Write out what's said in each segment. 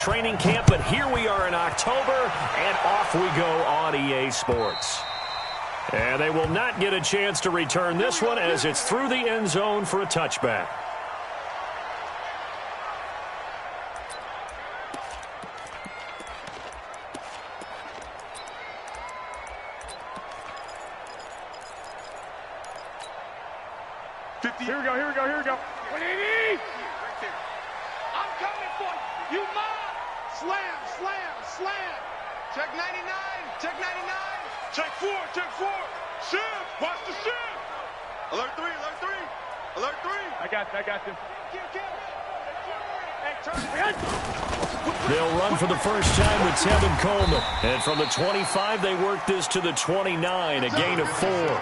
Training camp, but here we are in October, and off we go on EA Sports. And they will not get a chance to return this one as it's through the end zone for a touchback. Here we go, here we go, here we go. 180! I'm coming for you. You mine. Slam, slam, slam. Check 99, check 99. Check 4, check 4. Shift, watch the shift. Alert 3, alert 3. Alert 3. I got this. Hey, turn. They'll run for the first time with Tevin Coleman. And from the 25, they work this to the 29, a gain of 4.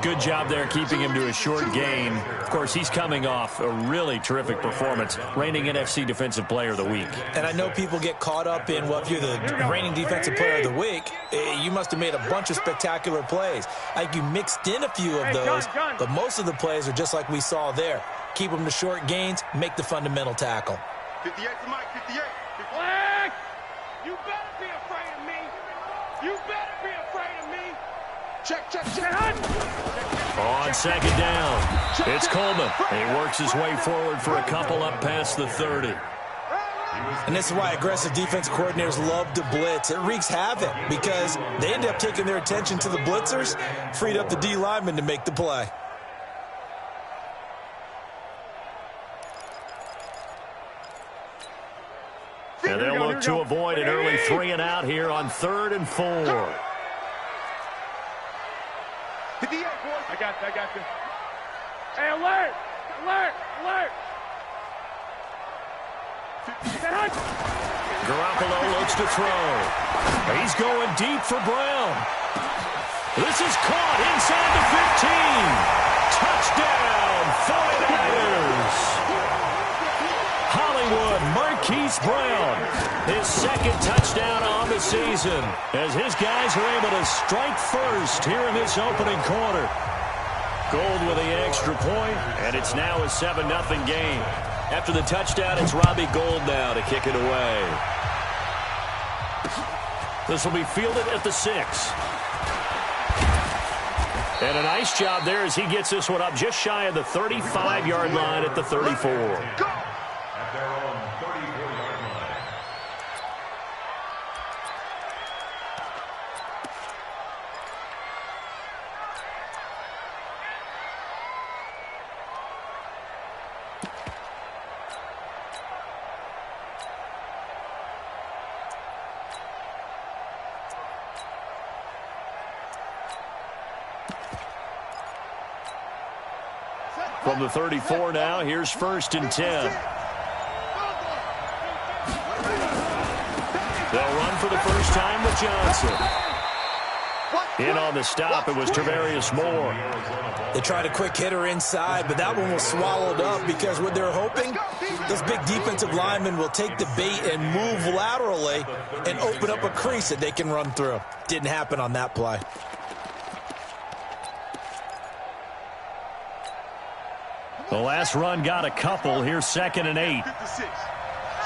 Good job there keeping him to a short gain. Of course, he's coming off a really terrific performance, reigning NFC Defensive Player of the Week. And I know people get caught up in, well, if you're the reigning Defensive Player of the Week, you must have made a bunch of spectacular plays. I think you mixed in a few of those, but most of the plays are just like we saw there. Keep them to short gains, make the fundamental tackle. 58 to Mike, 58. Flag! You better be afraid of me. You better be afraid of me. Check, check, check. On second down, it's Coleman. He works his way forward for a couple up past the 30. And this is why aggressive defense coordinators love to blitz. It wreaks havoc because they end up taking their attention to the blitzers, freed up the D lineman to make the play. And they'll look to avoid an early 3 and out here on 3rd and 4. 58, boys. I got this. Hey, alert! Alert! Alert! Garoppolo looks to throw. He's going deep for Brown. This is caught inside the 15. Touchdown, 49ers. Hollywood Marquise Brown, his second touchdown on the season, as his guys are able to strike first here in this opening quarter. Gold with the extra point, and it's now a 7-0 game. After the touchdown, it's Robbie Gould now to kick it away. This will be fielded at the 6. And a nice job there as he gets this one up just shy of the 35-yard line at the 34. From the 34 now, here's 1st and 10. They'll run for the first time with Johnson. In on the stop, it was Tarvarius Moore. They tried a quick hitter inside, but that one was swallowed up because what they're hoping, those big defensive linemen will take the bait and move laterally and open up a crease that they can run through. Didn't happen on that play. The last run got a couple. Here's 2nd and 8. 56.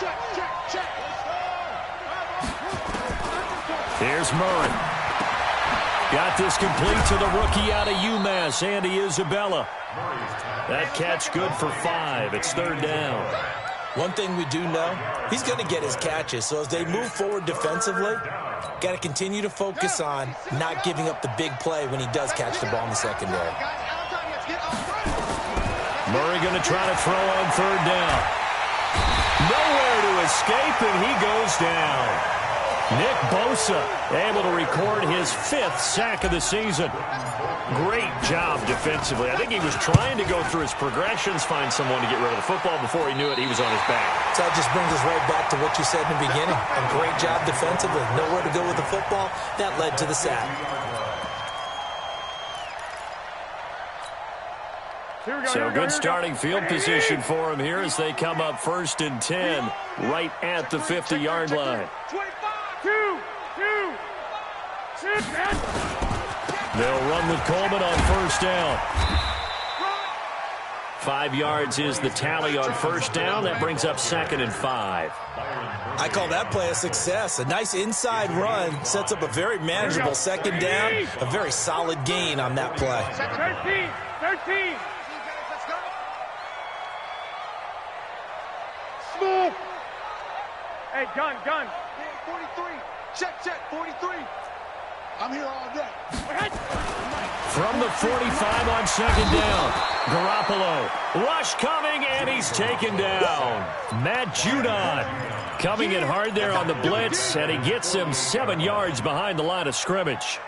Check, check, check. Here's Murray. Got this complete to the rookie out of UMass, Andy Isabella. That catch good for 5. It's 3rd down. One thing we do know, he's going to get his catches. So as they move forward defensively, got to continue to focus on not giving up the big play when he does catch the ball in the secondary. Murray going to try to throw on 3rd down. Nowhere to escape, and he goes down. Nick Bosa able to record his 5th sack of the season. Great job defensively. I think he was trying to go through his progressions, find someone to get rid of the football. Before he knew it, he was on his back. So that just brings us right back to what you said in the beginning. A great job defensively. Nowhere to go with the football. That led to the sack. So good starting field position for him here as they come up 1st and 10 right at the 50-yard line. 2, 6, They'll run with Coleman on 1st down. 5 yards is the tally on first down. That brings up 2nd and 5. I call that play a success. A nice inside run sets up a very manageable 2nd down. A very solid gain on that play. 13. Smooth. Hey, gun. 43. Check, 43. I'm here all day. From the 45 on 2nd down. Garoppolo. Rush coming, and he's taken down. Matt Judon coming in hard there on the blitz, and he gets him 7 yards behind the line of scrimmage.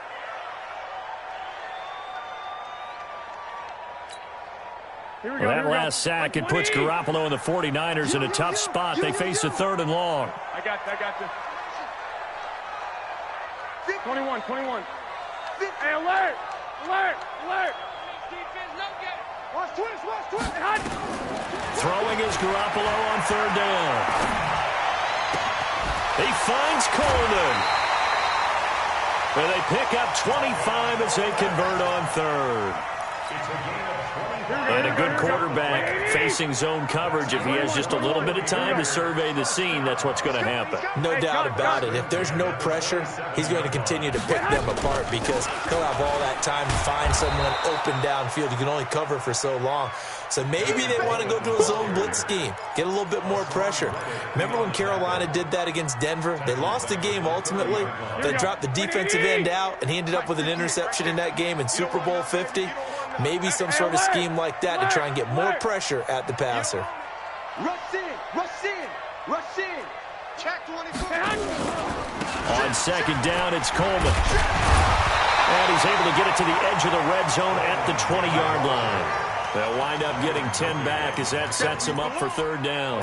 That last sack, it puts Garoppolo and the 49ers in a tough spot. They face a 3rd and long. I got this. 21. Hey, alert! Watch twist! Throwing is Garoppolo on 3rd down. He finds Coleman. And they pick up 25 as they convert on 3rd. And a good quarterback facing zone coverage. If he has just a little bit of time to survey the scene, that's what's going to happen. No doubt about it. If there's no pressure, he's going to continue to pick them apart because he'll have all that time to find someone open downfield. You can only cover for so long. So maybe they want to go to a zone blitz scheme, get a little bit more pressure. Remember when Carolina did that against Denver? They lost the game ultimately. They dropped the defensive end out, and he ended up with an interception in that game in Super Bowl 50. Maybe some sort of scheme like that to try and get more pressure at the passer. Rush in. Check 24. On 2nd down, it's Coleman. And he's able to get it to the edge of the red zone at the 20-yard line. They'll wind up getting 10 back as that sets him up for 3rd down.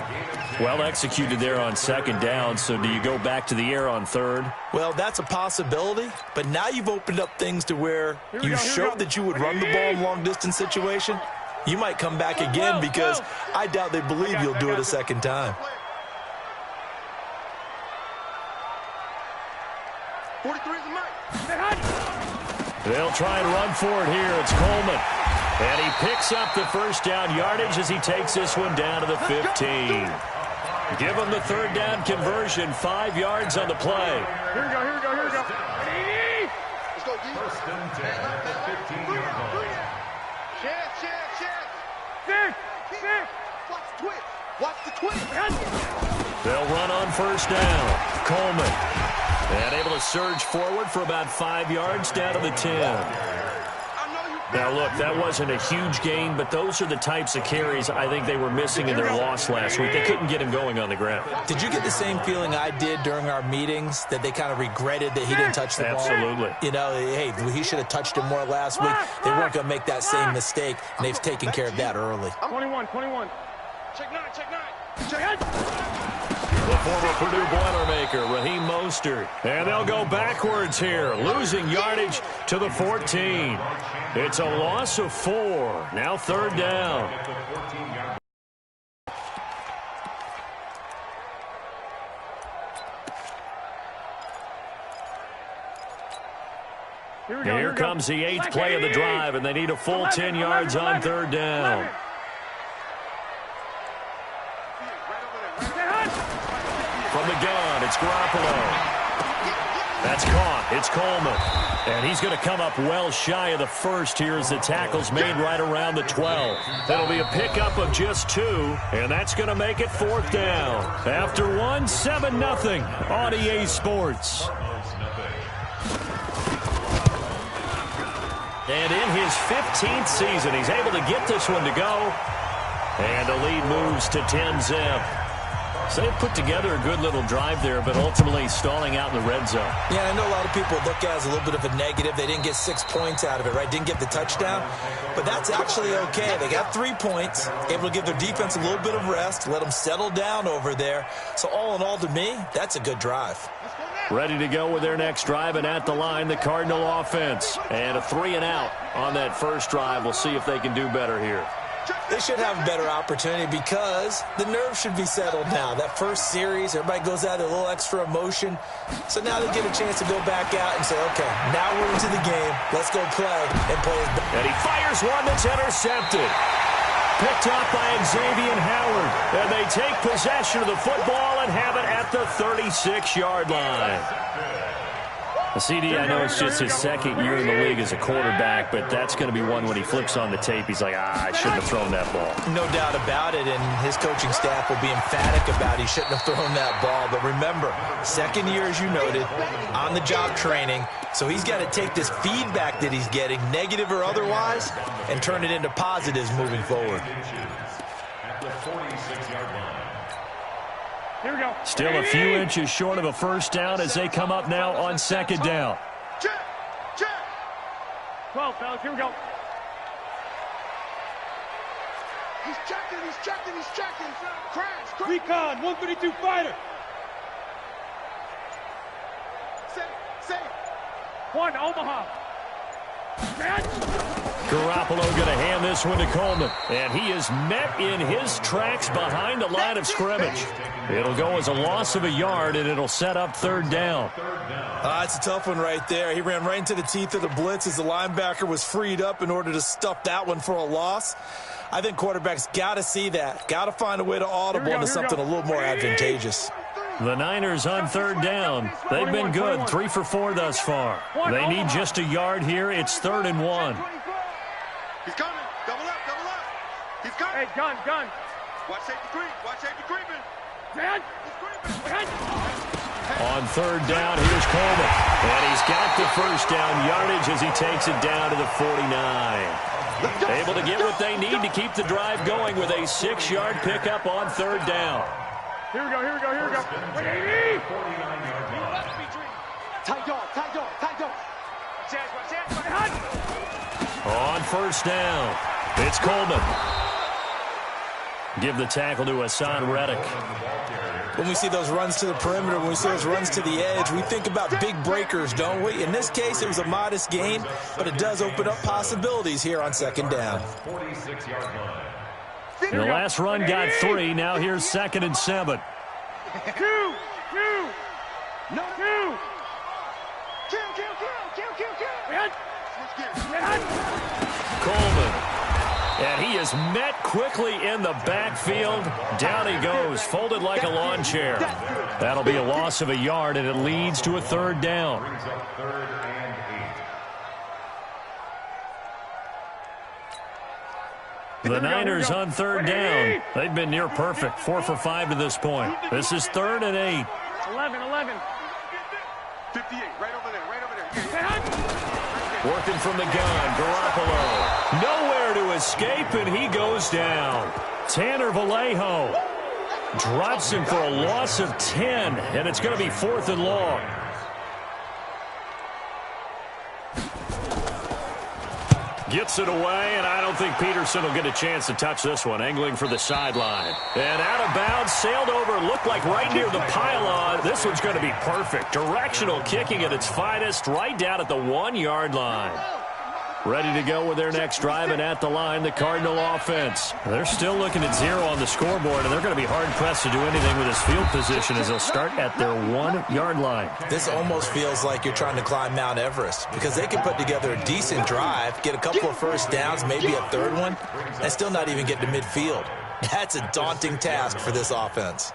Well executed there on 2nd down, so do you go back to the air on 3rd? Well, that's a possibility, but now you've opened up things to where you showed that you would run the ball in long-distance situation. You might come back again because I doubt they believe you'll do it a 2nd time. 43 is the mic. They'll try and run for it here. It's Coleman. And he picks up the 1st down yardage as he takes this one down to the 15. Give him the 3rd down conversion. 5 yards on the play. Here we go. Let's go, D. First and 10 at the 15-yard line. Check. Watch the twist. They'll run on 1st down. Coleman. And able to surge forward for about 5 yards down to the 10. Now, look, that wasn't a huge gain, but those are the types of carries I think they were missing in their loss last week. They couldn't get him going on the ground. Did you get the same feeling I did during our meetings, that they kind of regretted that he didn't touch the ball? Absolutely. You know, hey, he should have touched him more last week. They weren't going to make that same mistake, and they've taken care of that early. 21. Check nine. The former Purdue Boilermaker, Raheem Mostert. And they'll go backwards here, losing yardage to the 14. It's a loss of 4. Now 3rd down. Here comes the 8th play of the drive, and they need a full 10 yards on 3rd down. From the gun, it's Garoppolo. That's caught. It's Coleman. And he's going to come up well shy of the 1st here as the tackle's made right around the 12. That'll be a pickup of just 2, and that's going to make it 4th down. After 1, 7-0 on EA Sports. And in his 15th season, he's able to get this one to go. And the lead moves to 10-zip. So they put together a good little drive there, but ultimately stalling out in the red zone. Yeah, I know a lot of people look at it as a little bit of a negative. They didn't get 6 points out of it, right? Didn't get the touchdown. But that's actually okay. They got 3 points, able to give their defense a little bit of rest, let them settle down over there. So all in all, to me, that's a good drive. Ready to go with their next drive, and at the line, the Cardinal offense. And a 3-and-out on that 1st drive. We'll see if they can do better here. They should have a better opportunity because the nerves should be settled now. That 1st series, everybody goes out with a little extra emotion. So now they get a chance to go back out and say, okay, now we're into the game. Let's go play and play his best. And he fires one that's intercepted. Picked up by Xavier Howard. And they take possession of the football and have it at the 36-yard line. CD, I know it's just his second year in the league as a quarterback, but that's going to be one when he flips on the tape. He's like, I shouldn't have thrown that ball. No doubt about it, and his coaching staff will be emphatic about he shouldn't have thrown that ball. But remember, second year, as you noted, on-the-job training, so he's got to take this feedback that he's getting, negative or otherwise, and turn it into positives moving forward. At the 46-yard line. Here we go. Still a few inches short of a first down as they come up now on second down. Check, check. 12, fellas, here we go. He's checking, he's checking, he's checking. Crash. Recon, 132 fighter. Safe. One, Omaha. Garoppolo going to hand this one to Coleman. And he is met in his tracks behind the line of scrimmage. It'll go as a loss of a yard, and it'll set up third down. It's a tough one right there. He ran right into the teeth of the blitz as the linebacker was freed up in order to stuff that one for a loss. I think quarterbacks got to see that. Got to find a way to audible into something a little more advantageous. The Niners on third down. They've been good, 3 for 4 thus far. They need just a yard here. It's 3rd and 1. He's coming. Double up. He's coming. Hey, gun. Watch safety creeping. Man. On third down, here's Coleman. And he's got the first down yardage as he takes it down to the 49. Able to get what they need to keep the drive going with a 6-yard pickup on third down. Here we go. 180. Tight dog. On first down, it's Coleman. Give the tackle to Hassan Reddick. When we see those runs to the perimeter, when we see those runs to the edge, we think about big breakers, don't we? In this case, it was a modest gain, but it does open up possibilities here on second down. The last run got 3. Now here's 2nd and 7. Two. Coleman. And he is met quickly in the backfield. Down he goes, folded like a lawn chair. That'll be a loss of a yard, and it leads to a third down. The Niners on third down. They've been near perfect, 4 for 5 to this point. This is 3rd and 8. 11. 58, right over there. Working from the gun, Garoppolo. Nowhere to escape, and he goes down. Tanner Vallejo drops him for a loss of 10, and it's going to be 4th and long. Gets it away, and I don't think Peterson will get a chance to touch this one. Angling for the sideline. And out of bounds, sailed over, looked like right near the pylon. This one's going to be perfect. Directional kicking at its finest, right down at the 1-yard line. Ready to go with their next drive, and at the line, the Cardinal offense. They're still looking at 0 on the scoreboard, and they're going to be hard-pressed to do anything with this field position as they'll start at their 1-yard line. This almost feels like you're trying to climb Mount Everest because they can put together a decent drive, get a couple of first downs, maybe a third one, and still not even get to midfield. That's a daunting task for this offense.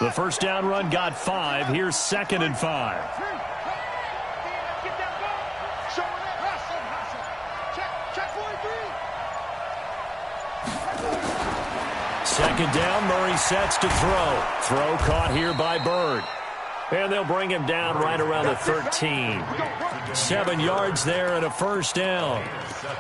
The first down run got 5. Here's 2nd and 5. Second down, Murray sets to throw. Throw caught here by Bird. And they'll bring him down right around the 13. 7 yards there and a first down.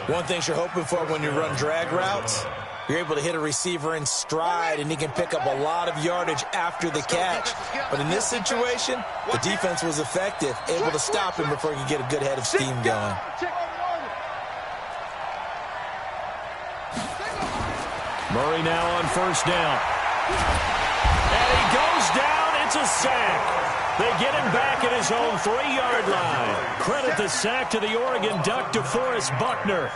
One thing you're hoping for when you run drag routes, you're able to hit a receiver in stride, and he can pick up a lot of yardage after the catch. But in this situation, the defense was effective, able to stop him before he could get a good head of steam going. Murray now on first down. And he goes down. It's a sack. They get him back at his own 3-yard line. Credit the sack to the Oregon Duck, DeForest Buckner.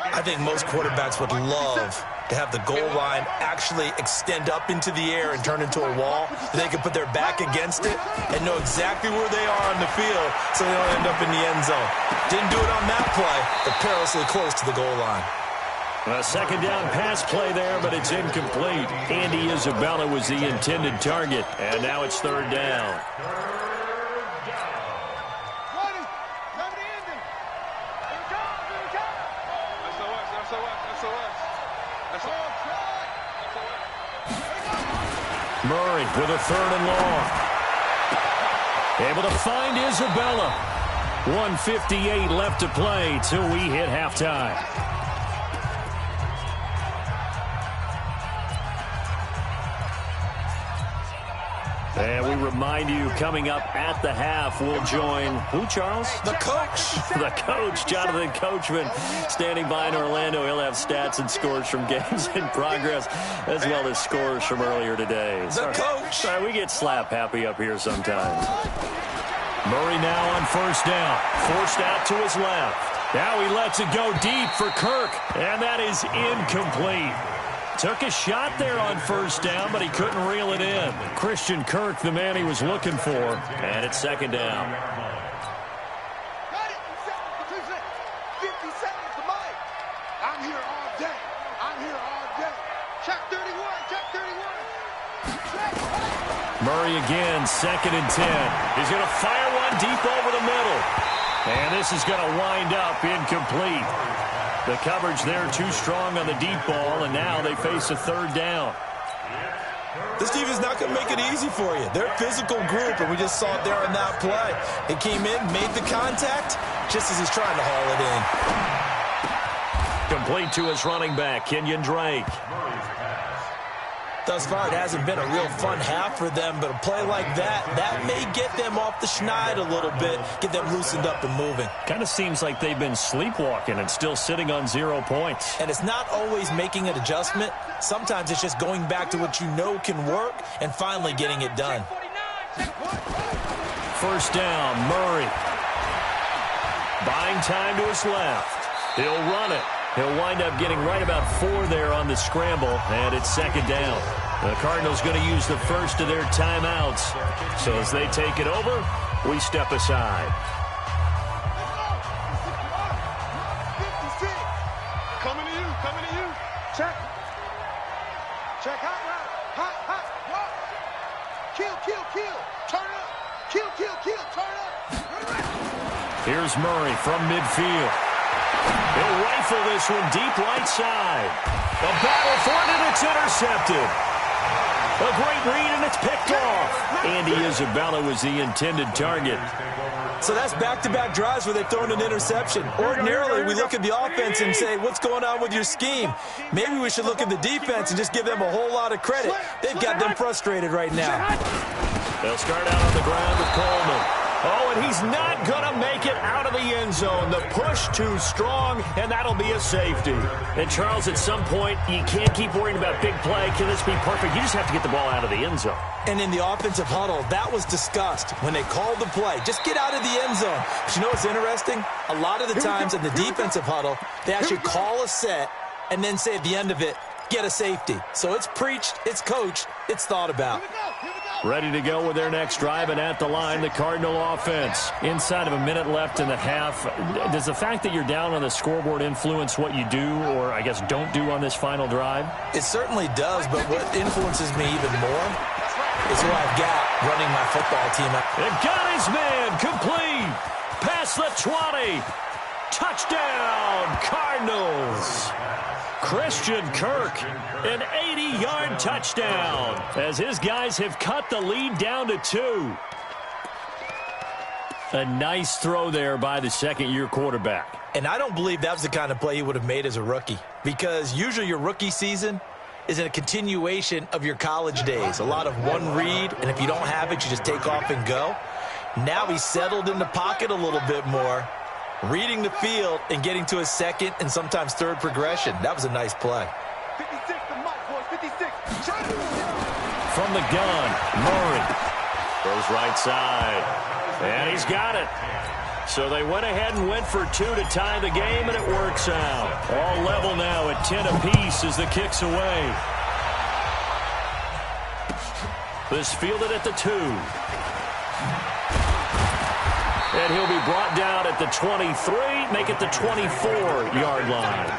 I think most quarterbacks would love to have the goal line actually extend up into the air and turn into a wall. They can put their back against it and know exactly where they are on the field so they don't end up in the end zone. Didn't do it on that play, but perilously close to the goal line. A second down pass play there, but it's incomplete. Andy Isabella was the intended target, and now it's third down. Murray with a third and long. Able to find Isabella. 1:58 left to play till we hit halftime. And we remind you, coming up at the half, we'll join who, Charles? The coach. The coach, Jonathan Coachman, standing by in Orlando. He'll have stats and scores from games in progress, as well as scores from earlier today. The coach. Sorry, we get slap happy up here sometimes. Murray now on first down. Forced out to his left. Now he lets it go deep for Kirk, and that is incomplete. Took a shot there on first down, but he couldn't reel it in. Christian Kirk, the man he was looking for, and it's second down. Got it. 50 seconds to Mike. I'm here all day. I'm here all day. Check 31. Check 31. Murray again, 2nd and 10. He's going to fire one deep over the middle. And this is going to wind up incomplete. The coverage there too strong on the deep ball, and now they face a third down. This defense is not going to make it easy for you. They're a physical group, and we just saw it there on that play. It came in, made the contact, just as he's trying to haul it in. Complete to his running back, Kenyon Drake. Thus far, it hasn't been a real fun half for them, but a play like that may get them off the schneid a little bit, get them loosened up and moving. Kind of seems like they've been sleepwalking and still sitting on 0 points. And it's not always making an adjustment. Sometimes it's just going back to what you know can work and finally getting it done. First down, Murray. Buying time to his left. He'll run it. He'll wind up getting right about 4 there on the scramble, and it's second down. The Cardinals going to use the first of their timeouts. So as they take it over, we step aside. 56. Coming to you. Coming to you. Check. Check. Hot route. Hot. Walk. Kill. Turn up. Kill. Turn up. Here's Murray from midfield. He'll rifle this one deep right side. A battle for it, and it's intercepted. A great read, and it's picked off. Andy Isabella was the intended target. So that's back-to-back drives where they've thrown an interception. Ordinarily, we look at the offense and say, what's going on with your scheme? Maybe we should look at the defense and just give them a whole lot of credit. They've got them frustrated right now. They'll start out on the ground with Coleman. Oh, and he's not going to make it out of the end zone. The push too strong, and that'll be a safety. And, Charles, at some point, you can't keep worrying about big play. Can this be perfect? You just have to get the ball out of the end zone. And in the offensive huddle, that was discussed when they called the play. Just get out of the end zone. But you know what's interesting? A lot of the times in the defensive huddle, they actually call a set and then say at the end of it, get a safety. So it's preached, it's coached, it's thought about. Ready to go with their next drive, and at the line, the Cardinal offense. Inside of a minute left in the half, does the fact that you're down on the scoreboard influence what you do, or I guess don't do on this final drive? It certainly does, but what influences me even more is who I've got running my football team. And got his man complete. Past the 20. Touchdown, Cardinals. Christian Kirk, an 80-yard touchdown, as his guys have cut the lead down to 2. A nice throw there by the second-year quarterback. And I don't believe that was the kind of play he would have made as a rookie, because usually your rookie season is a continuation of your college days. A lot of one read, and if you don't have it, you just take off and go. Now he's settled in the pocket a little bit more, reading the field and getting to his second and sometimes third progression. That was a nice play. 56 to Mike, boys. 56. From the gun, Murray. Goes right side. And he's got it. So they went ahead and went for 2 to tie the game, and it works out. All level now at 10 apiece as the kick's away. This fielded at the 2. And he'll be brought down at the 23, make it the 24-yard line.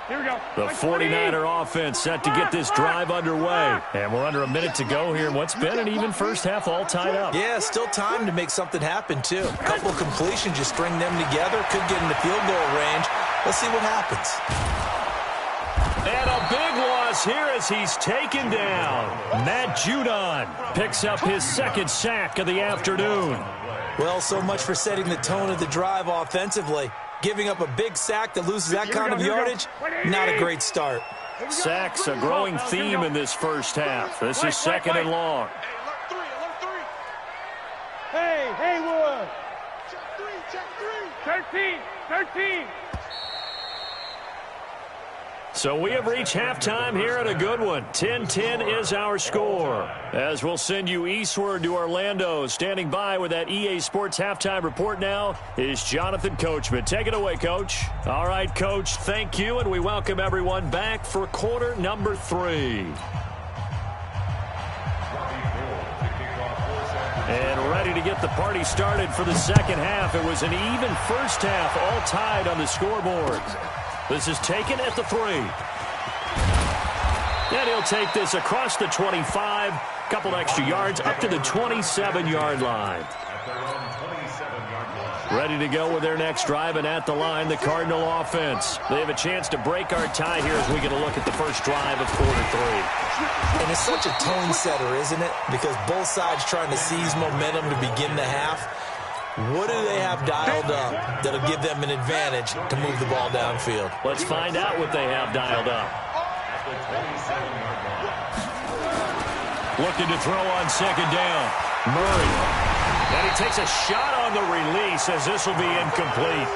Here we go. The 49er offense set to get this drive underway. And we're under a minute to go here in what's been an even first half, all tied up. Yeah, still time to make something happen, too. A couple completions, just string them together. Could get into field goal range. Let's see what happens. And a big loss here as he's taken down. Matt Judon picks up his second sack of the afternoon. Well, so much for setting the tone of the drive offensively. Giving up a big sack that loses that kind of yardage, not a great start. Sacks, a growing theme in this first half. This is second and long. Hey, Haywood. Check 3. 13. So we have reached halftime here at a good one. 10-10 is our score. As we'll send you eastward to Orlando. Standing by with that EA Sports halftime report now is Jonathan Coachman. Take it away, Coach. All right, Coach, thank you, and we welcome everyone back for quarter number 3. And ready to get the party started for the second half. It was an even first half, all tied on the scoreboard. This is taken at the 3. And he'll take this across the 25. Couple extra yards up to the 27-yard line. Ready to go with their next drive, and at the line, the Cardinal offense. They have a chance to break our tie here as we get a look at the first drive of quarter 3. And it's such a tone setter, isn't it? Because both sides trying to seize momentum to begin the half. What do they have dialed up that'll give them an advantage to move the ball downfield? Let's find out what they have dialed up. Looking to throw on second down. Murray. And he takes a shot on the release as this will be incomplete.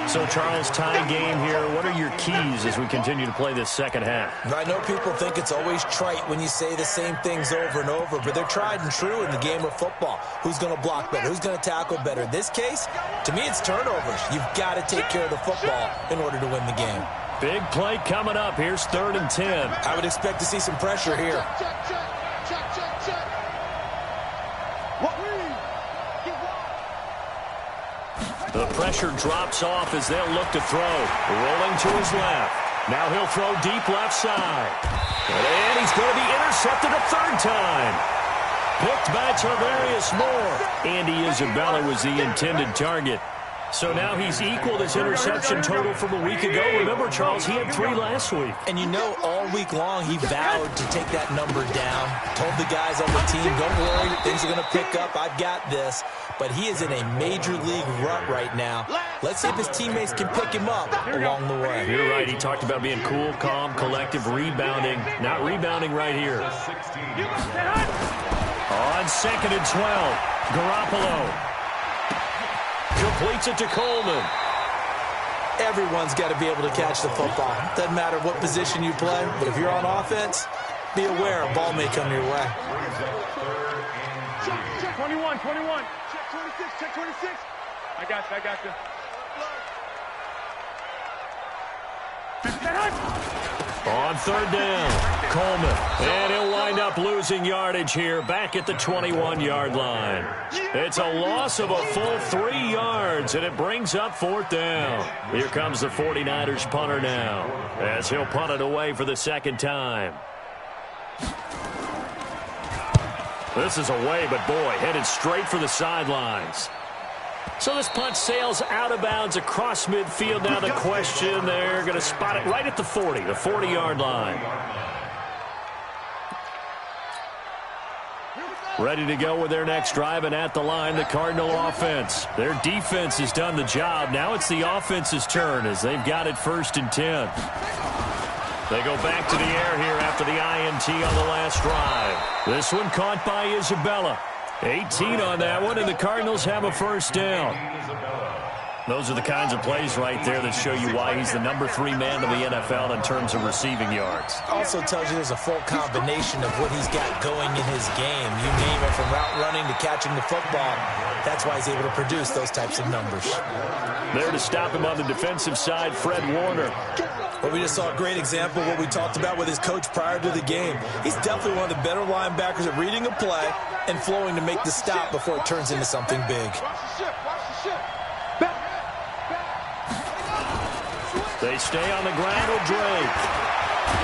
So, Charles, tie game here. What are your keys as we continue to play this second half? I know people think it's always trite when you say the same things over and over, but they're tried and true in the game of football. Who's going to block better? Who's going to tackle better? In this case, to me, it's turnovers. You've got to take care of the football in order to win the game. Big play coming up. Here's 3rd and 10. I would expect to see some pressure here. The pressure drops off as they'll look to throw. Rolling to his left. Now he'll throw deep left side. And he's going to be intercepted a 3rd time. Picked by Tarvarius Moore. Andy Isabella was the intended target. So now he's equaled his interception total from a week ago. Remember, Charles, he had 3 last week. And you know, all week long, he vowed to take that number down. Told the guys on the team, don't worry, things are going to pick up. I've got this. But he is in a major league rut right now. Let's see if his teammates can pick him up along the way. You're right. He talked about being cool, calm, collective, rebounding. Not rebounding right here. On 2nd and 12, Garoppolo completes it to Coleman. Everyone's got to be able to catch the football. Doesn't matter what position you play, but if you're on offense, be aware a ball may come your way. Check 21. Check 26. I got you. On 3rd down, Coleman. And he'll wind up losing yardage here back at the 21-yard line. It's a loss of a full 3 yards, and it brings up 4th down. Here comes the 49ers punter now as he'll punt it away for the 2nd time. This is away, but boy, headed straight for the sidelines. So this punt sails out of bounds across midfield. Now the question, they're going to spot it right at the 40, the 40-yard line. Ready to go with their next drive, and at the line, the Cardinal offense. Their defense has done the job. Now it's the offense's turn as they've got it 1st and 10. They go back to the air here after the INT on the last drive. This one caught by Isabella. 18 on that one, and the Cardinals have a 1st down. Those are the kinds of plays right there that show you why he's the #3 man in the NFL in terms of receiving yards. Also tells you there's a full combination of what he's got going in his game. You name it, from route running to catching the football. That's why he's able to produce those types of numbers. There to stop him on the defensive side, Fred Warner. Well, we just saw a great example of what we talked about with his coach prior to the game. He's definitely one of the better linebackers at reading a play and flowing to make the stop before it turns into something big. They stay on the ground with Drake.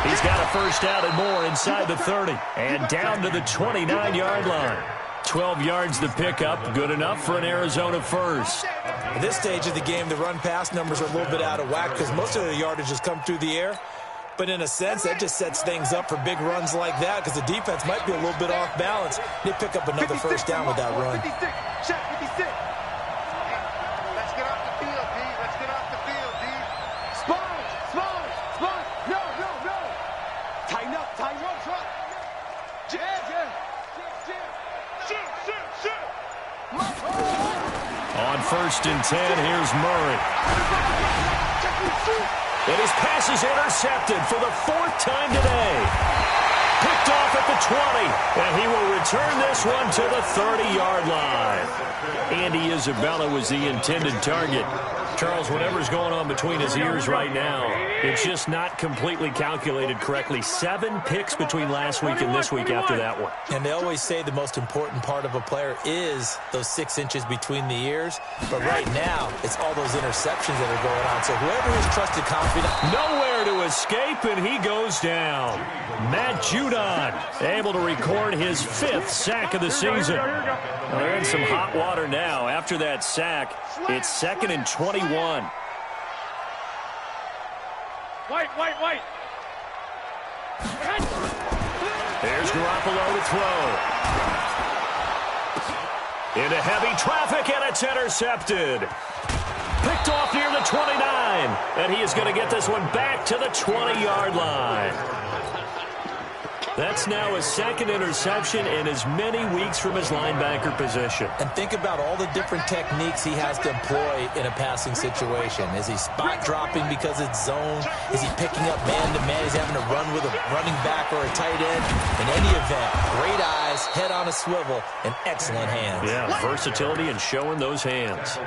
He's got a first down and more inside the 30. And down to the 29-yard line. 12 yards to pick up. Good enough for an Arizona first. At this stage of the game, the run-pass numbers are a little bit out of whack because most of the yardage has come through the air. But in a sense, that just sets things up for big runs like that because the defense might be a little bit off balance. They pick up another first down with that run. 56. Check 56. Let's get off the field, D. Let's get off the field, D. Small. No. Tighten up. Drop. Jam. Shoot. On 1st and 10, here's Murray. And his pass is intercepted for the 4th time today. Picked off at the 20, and he will return this one to the 30-yard line. Andy Isabella was the intended target. Charles, whatever's going on between his ears right now, it's just not completely calculated correctly. 7 picks between last week and this week after that one. And they always say the most important part of a player is those 6 inches between the ears. But right now, it's all those interceptions that are going on. So whoever is trusted confident. Nowhere to escape, and he goes down. Matt Judon able to record his 5th sack of the season. Well, they're in some hot water now. After that sack, it's 2nd and 21. White. There's Garoppolo to throw. Into heavy traffic, and it's intercepted. Picked off near the 29, and he is going to get this one back to the 20-yard line. That's now his 2nd interception in as many weeks from his linebacker position. And think about all the different techniques he has to employ in a passing situation. Is he spot dropping because it's zone? Is he picking up man-to-man? He's having to run with a running back or a tight end. In any event, great eyes, head on a swivel, and excellent hands. Yeah, versatility and showing those hands.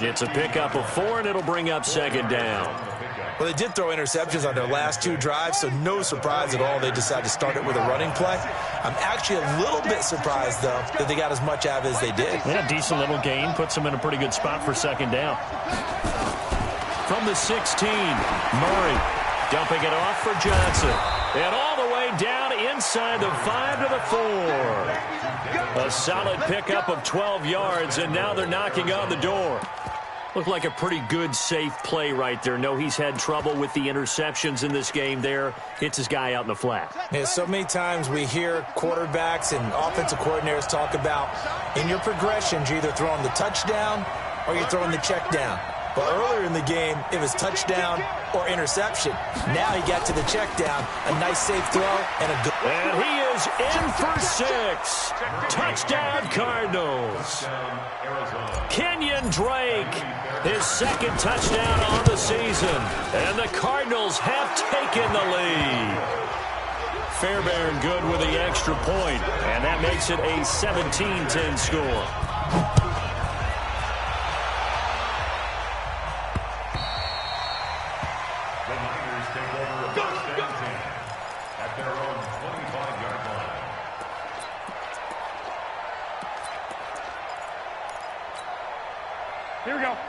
It's a pickup of 4, and it'll bring up 2nd down. Well, they did throw interceptions on their last 2 drives, so no surprise at all they decided to start it with a running play. I'm actually a little bit surprised, though, that they got as much out of it as they did. Yeah, decent little gain. Puts them in a pretty good spot for 2nd down. From the 16, Murray dumping it off for Johnson. And all the way down inside the 5 to the 4. A solid pickup of 12 yards, and now they're knocking on the door. Looked like a pretty good, safe play right there. No, he's had trouble with the interceptions in this game there. Hits his guy out in the flat. Yeah, so many times we hear quarterbacks and offensive coordinators talk about in your progressions, you're either throwing the touchdown or you're throwing the check down. But earlier in the game, it was touchdown or interception. Now he got to the check down, a nice safe throw, and a good. And he is in for 6. Touchdown, Cardinals. Kenyon Drake, his 2nd touchdown on the season. And the Cardinals have taken the lead. Fairbairn good with the extra point, and that makes it a 17-10 score.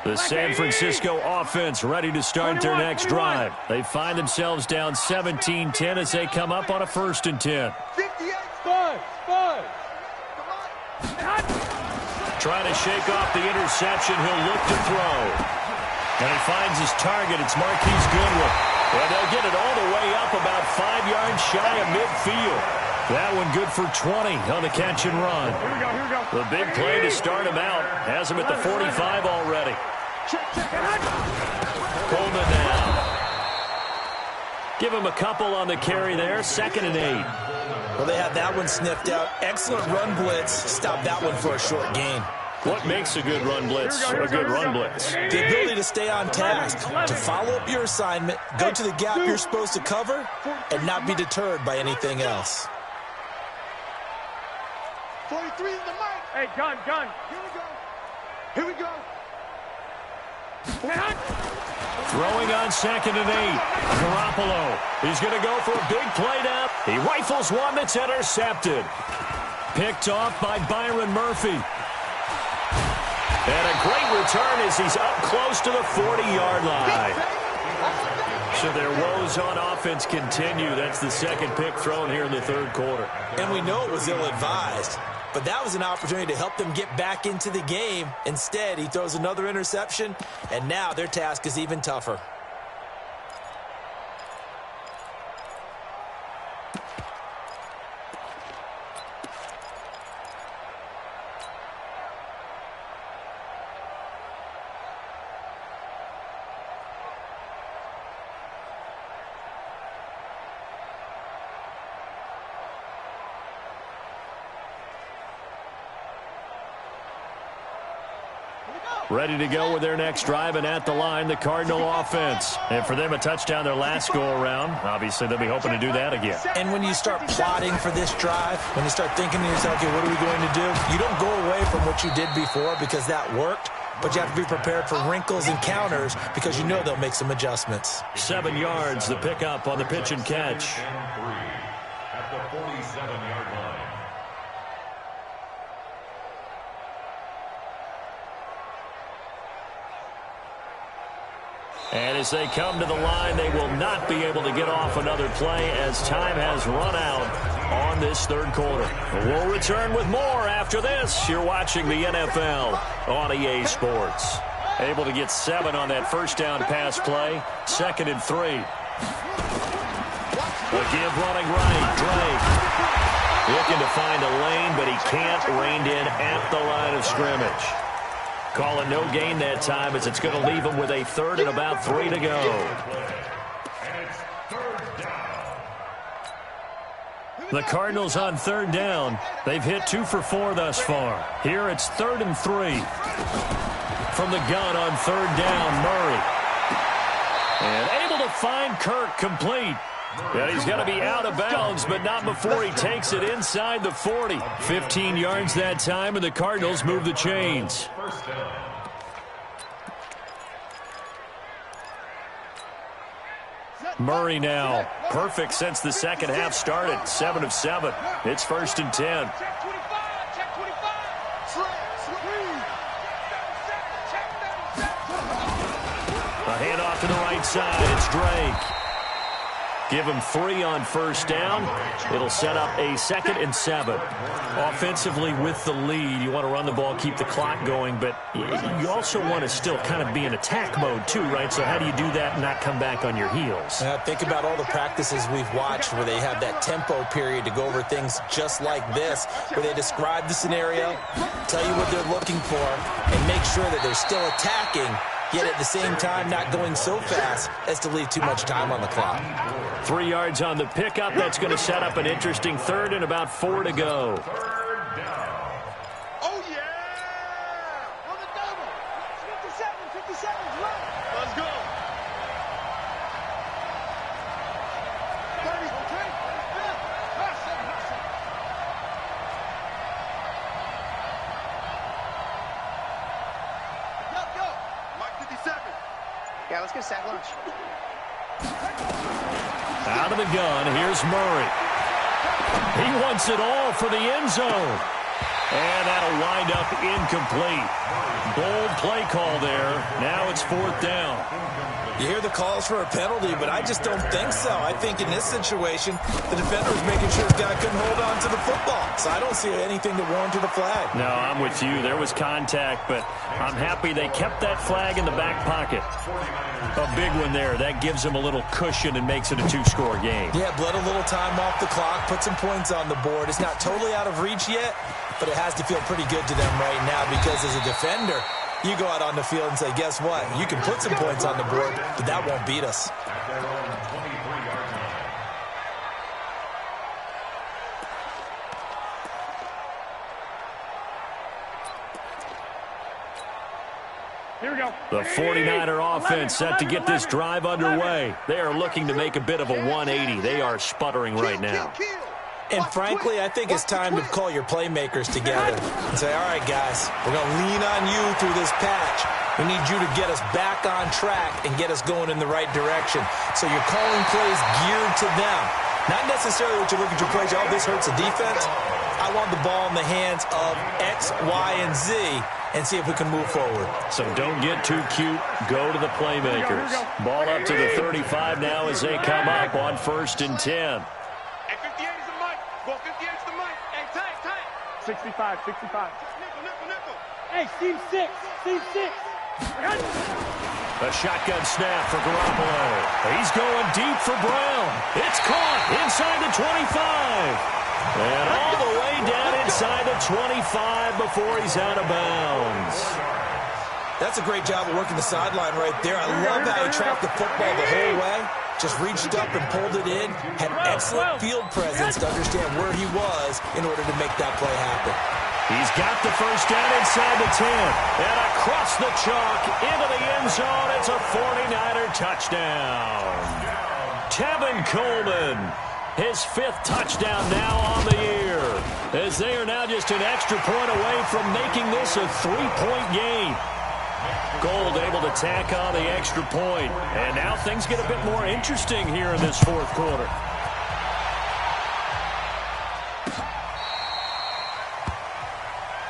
The San Francisco offense ready to start their next drive. They find themselves down 17-10 as they come up on a 1st and 10. 58. Trying to shake off the interception. He'll look to throw. And he finds his target. It's Marquise Goodwin. And they'll get it all the way up about 5 yards shy of midfield. That one good for 20 on the catch and run. Here we go. The big play to start him out. Has him at the 45 already. Coleman now. Give him a couple on the carry there. 2nd and 8. Well, they had that one sniffed out. Excellent run blitz. Stop that one for a short gain. What makes a good run blitz a good run blitz? The ability to stay on task, to follow up your assignment, go to the gap you're supposed to cover, and not be deterred by anything else. 43 in the mic. Hey, gun. Here we go. Throwing on 2nd and 8. Garoppolo. He's going to go for a big play down. He rifles one that's intercepted. Picked off by Byron Murphy. And a great return as he's up close to the 40-yard line. So their woes on offense continue. That's the second pick thrown here in the third quarter. And we know it was ill-advised, but that was an opportunity to help them get back into the game. Instead, he throws another interception, and now their task is even tougher. Ready to go with their next drive, and at the line, the Cardinal offense. And for them, a touchdown their last go-around. Obviously, they'll be hoping to do that again. And when you start plotting for this drive, when you start thinking to yourself, okay, what are we going to do? You don't go away from what you did before because that worked, but you have to be prepared for wrinkles and counters because you know they'll make some adjustments. 7 yards, the pickup on the pitch and catch. At the 47-yard line. And as they come to the line, they will not be able to get off another play as time has run out on this third quarter. We'll return with more after this. You're watching the NFL on EA Sports. Able to get 7 on that first down pass play. 2nd and 3. A give running right. Drake looking to find a lane, but he can't. Reined in at the line of scrimmage. Calling no gain that time as it's going to leave him with a 3rd and about 3 to go. The Cardinals on 3rd down. They've hit 2 for 4 thus far. Here it's 3rd and 3. From the gun on 3rd down, Murray. And able to find Kirk complete. Yeah, he's going to be out of bounds, but not before he takes it inside the 40. 15 yards that time, and the Cardinals move the chains. Murray now. Perfect since the second half started. 7 of 7. It's 1st and 10. A handoff to the right side. It's Drake. Give him 3 on 1st down. It'll set up a 2nd and 7. Offensively with the lead, you want to run the ball, keep the clock going, but you also want to still kind of be in attack mode too, right? So how do you do that and not come back on your heels? Think about all the practices we've watched where they have that tempo period to go over things just like this, where they describe the scenario, tell you what they're looking for, and make sure that they're still attacking, yet at the same time not going so fast as to leave too much time on the clock. 3 yards on the pickup. That's going to set up an interesting 3rd and about 4 to go. Oh, yeah! On the double. 57 left. Let's go. 30, okay? Go. Mike 57. Yeah, let's get a sack lunch. Out of the gun, here's Murray. He wants it all for the end zone. And that'll wind up incomplete. Bold play call there. Now it's 4th down. You hear the calls for a penalty, but I just don't think so. I think in this situation, the defender was making sure his guy couldn't hold on to the football. So I don't see anything to warrant a flag. No, I'm with you. There was contact, but I'm happy they kept that flag in the back pocket. A big one there. That gives them a little cushion and makes it a 2-score game. Yeah, bled a little time off the clock, put some points on the board. It's not totally out of reach yet, but it has to feel pretty good to them right now because as a defender, you go out on the field and say, guess what? You can put some points on the board, but that won't beat us. Here we go. The 49er offense set to get this drive underway. They are looking to make a bit of a 180. They are sputtering right now. And frankly, I think it's time to call your playmakers together and say, all right, guys, we're going to lean on you through this patch. We need you to get us back on track and get us going in the right direction. So you're calling plays geared to them. Not necessarily what you look at your plays, oh, this hurts the defense. I want the ball in the hands of X, Y, and Z and see if we can move forward. So don't get too cute. Go to the playmakers. Ball up to the 35 now as they come up on 1st and 10. Hey, 58 is the mic. Go 58 is the mic. Hey, tight. 65. Nickel. Hey, Steve 6. A shotgun snap for Garoppolo. He's going deep for Brown. It's caught inside the 25. And all the way down inside the 25 before he's out of bounds. That's a great job of working the sideline right there. I love how he tracked the football the whole way. Just reached up and pulled it in. Had excellent field presence to understand where he was in order to make that play happen. He's got the first down inside the 10. And across the chalk into the end zone. It's a 49er touchdown. Tevin Coleman, his 5th touchdown now on the year. As they are now just an extra point away from making this a 3-point game. Gold able to tack on the extra point. And now things get a bit more interesting here in this 4th quarter.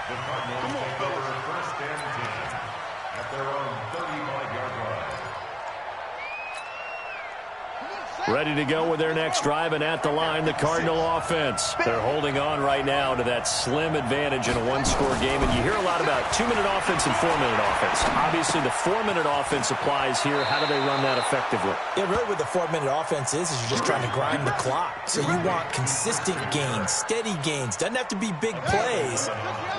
The Cardinals take over 1st and 10 at their own 35-yard line. Ready to go with their next drive, and at the line, the Cardinal offense. They're holding on right now to that slim advantage in a 1-score game, and you hear a lot about 2-minute offense and 4-minute offense. Obviously, the 4-minute offense applies here. How do they run that effectively? Yeah, really what the 4-minute offense is you're just trying to grind the clock. So you want consistent gains, steady gains. Doesn't have to be big plays,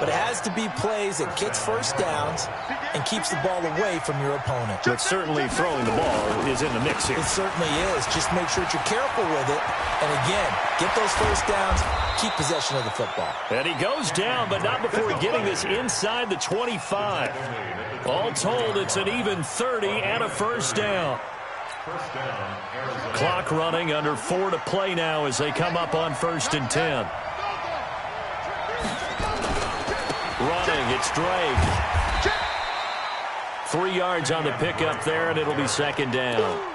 but it has to be plays that gets first downs and keeps the ball away from your opponent. But certainly throwing the ball is in the mix here. It certainly is. Just make sure that you're careful with it. And again, get those first downs, keep possession of the football. And he goes down, but not before getting this inside the 25. All told, it's an even 30 and a first down. Clock running, under 4 to play now as they come up on 1st and 10. Running, it's Drake. 3 yards on the pickup there, and it'll be 2nd down.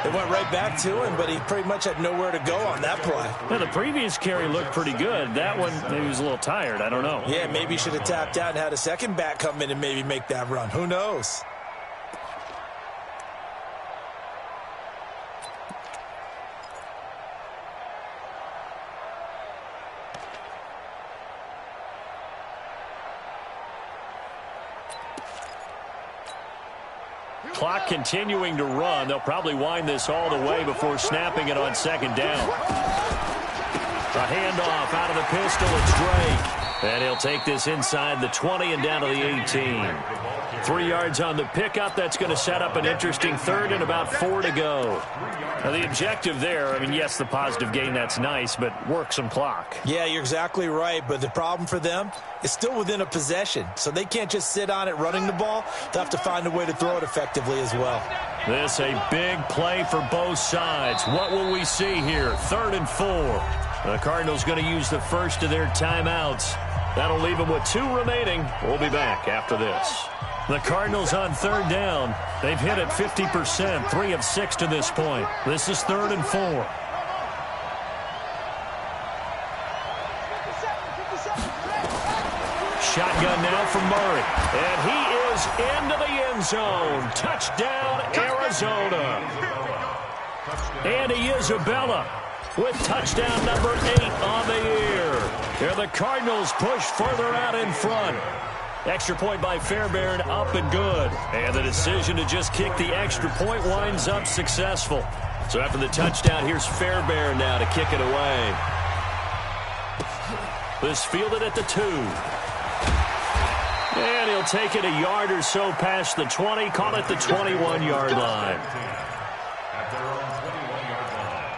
They went right back to him, but he pretty much had nowhere to go on that play. Now, the previous carry looked pretty good. That one, maybe he was a little tired. I don't know. Yeah, maybe he should have tapped out and had a second back come in and maybe make that run. Who knows? Clock continuing to run. They'll probably wind this all the way before snapping it on 2nd down. A handoff out of the pistol. It's Drake. And he'll take this inside the 20 and down to the 18. 3 yards on the pickup. That's going to set up an interesting 3rd and about 4 to go. Now, the objective there, I mean, yes, the positive gain, that's nice, but work some clock. Yeah, you're exactly right, but the problem for them is still within a possession, so they can't just sit on it running the ball. They'll have to find a way to throw it effectively as well. This a big play for both sides. What will we see here? 3rd and 4. The Cardinals going to use the first of their timeouts. That'll leave them with 2 remaining. We'll be back after this. The Cardinals on 3rd down. They've hit it 50%, 3 of 6 to this point. This is 3rd and 4. Shotgun now from Murray. And he is into the end zone. Touchdown, Arizona. Andy Isabella with touchdown number 8 on the year. Here the Cardinals push further out in front. Extra point by Fairbairn, up and good. And the decision to just kick the extra point winds up successful. So after the touchdown, here's Fairbairn now to kick it away. This fielded at the 2. And he'll take it a yard or so past the 20, call it the 21-yard line. At their own 21-yard line.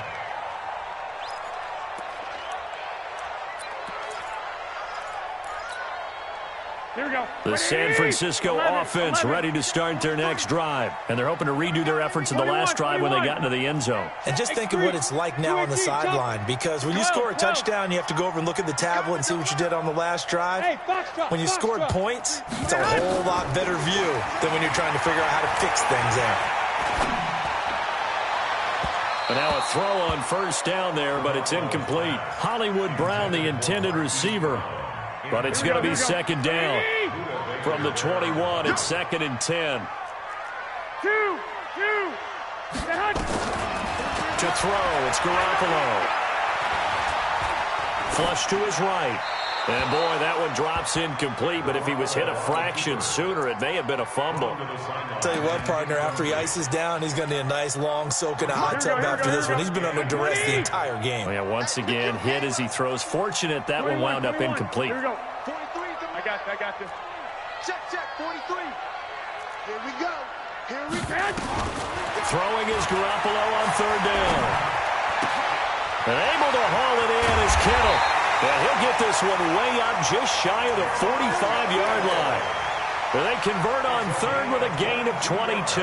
Here we go. The San Francisco offense ready to start their next drive. And they're hoping to redo their efforts in the last drive when they got into the end zone. And just think of what it's like now on the sideline, because when you score a touchdown, you have to go over and look at the tablet and see what you did on the last drive. When you scored points, it's a whole lot better view than when you're trying to figure out how to fix things out. And now a throw on first down there, but it's incomplete. Hollywood Brown, the intended receiver. But it's going to be second down. From the 21, it's second and 10. To throw, it's Garoppolo. Flush to his right. And, boy, that one drops incomplete, but if he was hit a fraction sooner, it may have been a fumble. Tell you what, partner, after he ices down, he's going to need a nice, long soak in a hot tub after this one. He's been under duress the entire game. Oh, yeah, once again, hit as he throws. Fortunate that one wound up incomplete. Here we go. 43. I got you. Check, 43. Here we go. Throwing is Garoppolo on third down. And able to haul it in is Kittle. And he'll get this one way up just shy of the 45-yard line. They convert on third with a gain of 22.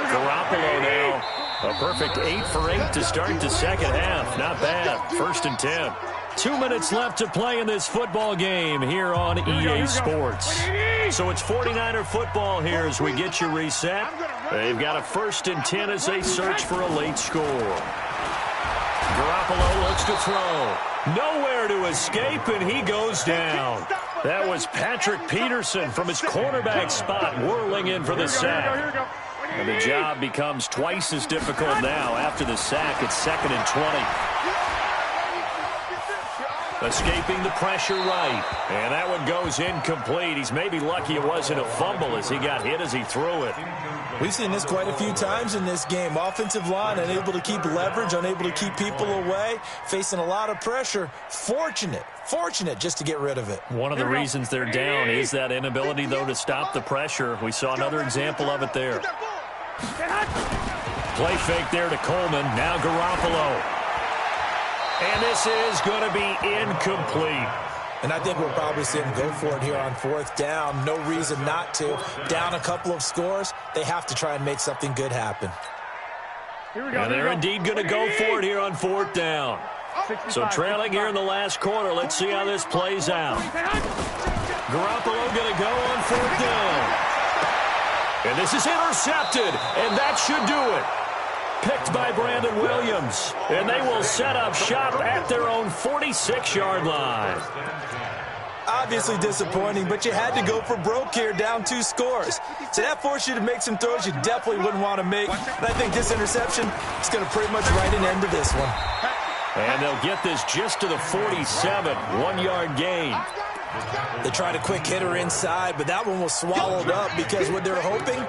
Garoppolo now, a perfect 8 for 8 to start the second half. Not bad. First and 10. 2 minutes left to play in this football game here on EA Sports. So it's 49er football here as we get you reset. They've got a first and 10 as they search for a late score. Garoppolo looks to throw. Nowhere to escape, and he goes down. That was Patrick Peterson from his cornerback spot whirling in for the sack. And the job becomes twice as difficult now after the sack. It's second and 20. Escaping the pressure right. And that one goes incomplete. He's maybe lucky it wasn't a fumble as he got hit as he threw it. We've seen this quite a few times in this game. Offensive line unable to keep leverage, unable to keep people away, facing a lot of pressure. Fortunate just to get rid of it. One of the reasons they're down is that inability, though, to stop the pressure. We saw another example of it there. Play fake there to Coleman. Now Garoppolo. And this is going to be incomplete. And I think we'll probably see him go for it here on fourth down. No reason not to. Down a couple of scores, they have to try and make something good happen. And they're indeed going to go for it here on fourth down. So trailing here in the last quarter. Let's see how this plays out. Garoppolo going to go on fourth down. And this is intercepted, and that should do it. Picked by Brandon Williams. And they will set up shop at their own 46-yard line. Obviously disappointing, but you had to go for broke here, down 2 scores. So that forced you to make some throws you definitely wouldn't want to make. And I think this interception is going to pretty much write an end to this one. And they'll get this just to the 47, 1-yard gain. They tried a quick hitter inside, but that one was swallowed up because what they're hoping,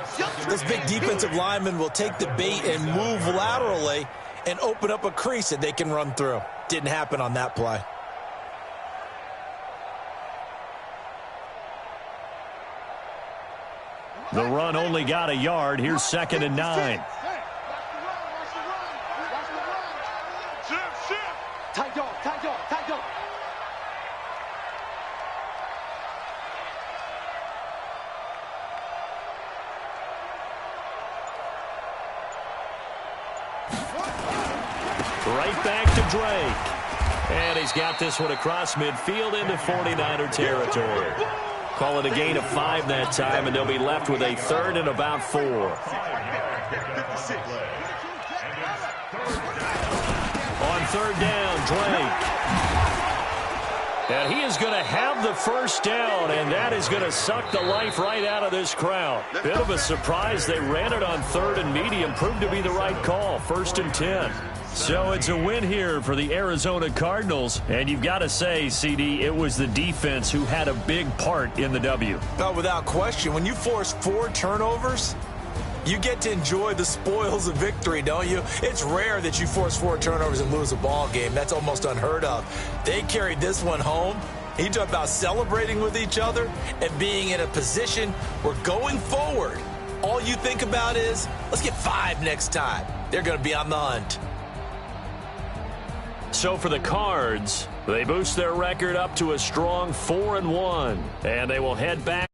this big defensive lineman will take the bait and move laterally and open up a crease that they can run through. Didn't happen on that play. The run only got a yard. Here's second and 9. Right back to Drake. And he's got this one across midfield into 49er territory. Call it a gain of 5 that time, and they'll be left with a third and about 4. On third down, Drake. And he is going to have the first down, and that is going to suck the life right out of this crowd. Bit of a surprise. They ran it on third and medium. Proved to be the right call. First and 10. So it's a win here for the Arizona Cardinals. And you've got to say, CD, it was the defense who had a big part in the W. Oh, without question. When you force 4 turnovers, you get to enjoy the spoils of victory, don't you? It's rare that you force 4 turnovers and lose a ball game. That's almost unheard of. They carried this one home. You talk about celebrating with each other and being in a position where going forward, all you think about is, let's get 5 next time. They're going to be on the hunt. So for the Cards, they boost their record up to a strong 4-1, and they will head back.